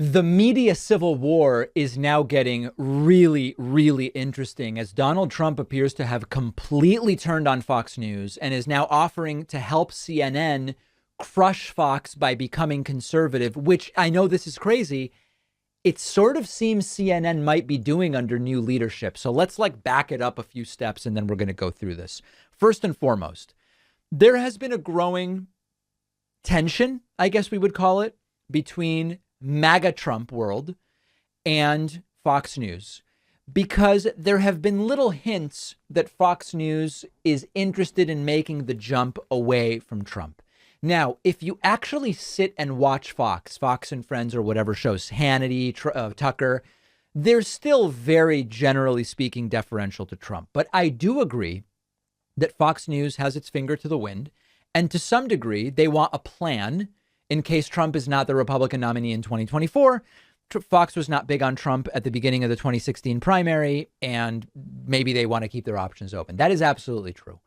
The media civil war is now getting really, really interesting as Donald Trump appears to have completely turned on Fox News and is now offering to help CNN crush Fox by becoming conservative, which I know this is crazy. It sort of seems CNN might be doing under new leadership. So let's back it up a few steps and then we're going to go through this. First and foremost, there has been a growing tension, I guess we would call it, between MAGA Trump world and Fox News, because there have been little hints that Fox News is interested in making the jump away from Trump. Now, if you actually sit and watch Fox and Friends or whatever shows, Hannity, Tucker, they're still very generally speaking deferential to Trump. But I do agree that Fox News has its finger to the wind. And to some degree, they want a plan in case Trump is not the Republican nominee in 2024. Fox was not big on Trump at the beginning of the 2016 primary, and maybe they want to keep their options open. That is absolutely true.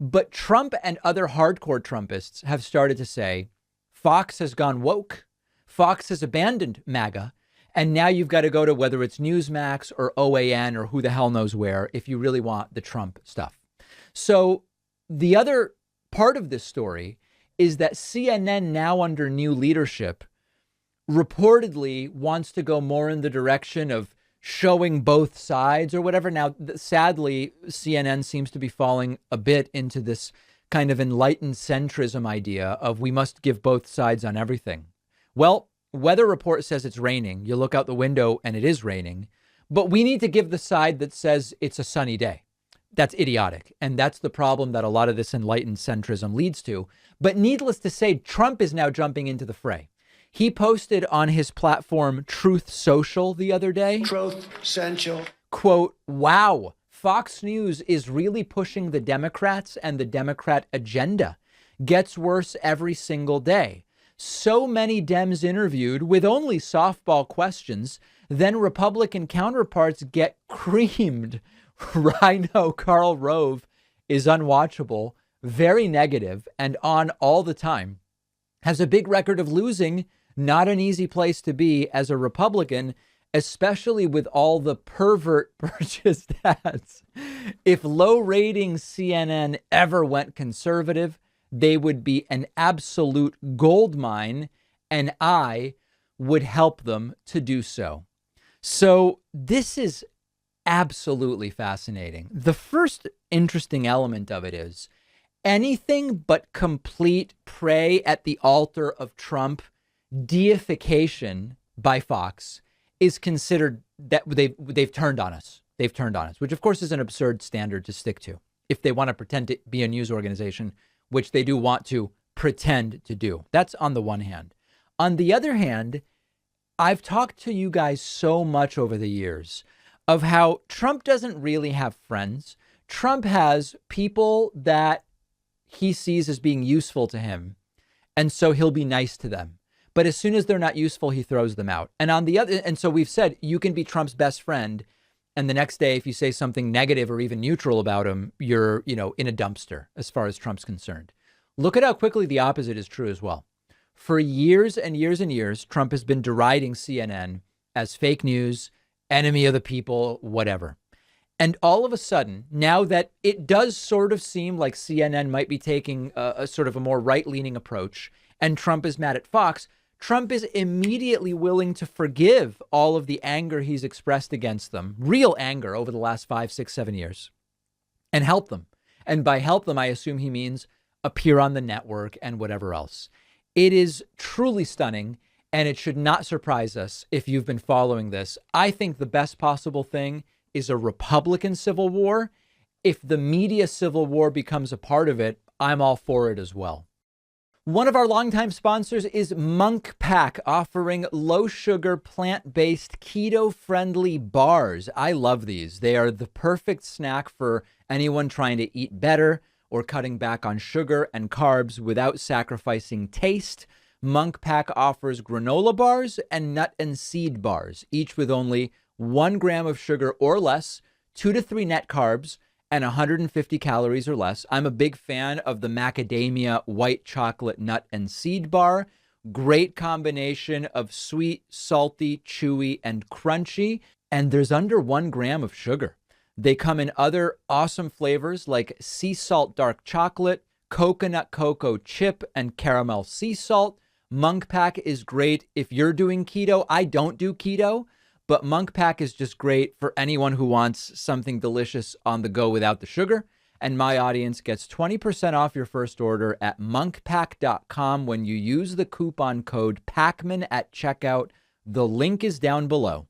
But Trump and other hardcore Trumpists have started to say Fox has gone woke. Fox has abandoned MAGA. And now you've got to go to whether it's Newsmax or OAN or who the hell knows where if you really want the Trump stuff. So the other part of this story is that CNN, now under new leadership, reportedly wants to go more in the direction of showing both sides or whatever. Now, sadly, CNN seems to be falling a bit into this kind of enlightened centrism idea of we must give both sides on everything. Well, weather report says it's raining. You look out the window and it is raining, but we need to give the side that says it's a sunny day. That's idiotic. And that's the problem that a lot of this enlightened centrism leads to. But needless to say, Trump is now jumping into the fray. He posted on his platform Truth Social the other day. Truth Social. Quote, wow, Fox News is really pushing the Democrats and the Democrat agenda. Gets worse every single day. So many Dems interviewed with only softball questions, then Republican counterparts get creamed. Rhino Karl Rove is unwatchable, very negative, and on all the time. Has a big record of losing, not an easy place to be as a Republican, especially with all the pervert purchased ads. If low rating CNN ever went conservative, they would be an absolute gold mine, and I would help them to do so. So this is absolutely fascinating. The first interesting element of it is anything but complete prey at the altar of Trump deification by Fox is considered that they've turned on us. They've turned on us, which of course is an absurd standard to stick to if they want to pretend to be a news organization, which they do want to pretend to do. That's on the one hand. On the other hand, I've talked to you guys so much over the years of how Trump doesn't really have friends. Trump has people that he sees as being useful to him, and so he'll be nice to them. But as soon as they're not useful, he throws them out. And on the other, and so we've said you can be Trump's best friend, and the next day, if you say something negative or even neutral about him, you're, in a dumpster as far as Trump's concerned. Look at how quickly the opposite is true as well. For years and years and years, Trump has been deriding CNN as fake news, enemy of the people, whatever. And all of a sudden, now that it does sort of seem like CNN might be taking a sort of a more right-leaning approach, and Trump is mad at Fox, Trump is immediately willing to forgive all of the anger he's expressed against them, real anger over the last 5, 6, 7 years, and help them. And by help them, I assume he means appear on the network and whatever else. It is truly stunning. And it should not surprise us if you've been following this. I think the best possible thing is a Republican civil war. If the media civil war becomes a part of it, I'm all for it as well. One of our longtime sponsors is Munk Pack, offering low sugar, plant-based, keto-friendly bars. I love these. They are the perfect snack for anyone trying to eat better or cutting back on sugar and carbs without sacrificing taste. Munk Pack offers granola bars and nut and seed bars, each with only 1 gram of sugar or less, 2 to 3 net carbs, and 150 calories or less. I'm a big fan of the macadamia white chocolate nut and seed bar Great combination of sweet, salty, chewy, and crunchy. And there's under 1 gram of sugar. They come in other awesome flavors like sea salt dark chocolate, coconut cocoa chip, and caramel sea salt. Munk Pack is great if you're doing keto. I don't do keto, but Munk Pack is just great for anyone who wants something delicious on the go without the sugar. And my audience gets 20% off your first order at monkpack.com when you use the coupon code PACMAN at checkout. The link is down below.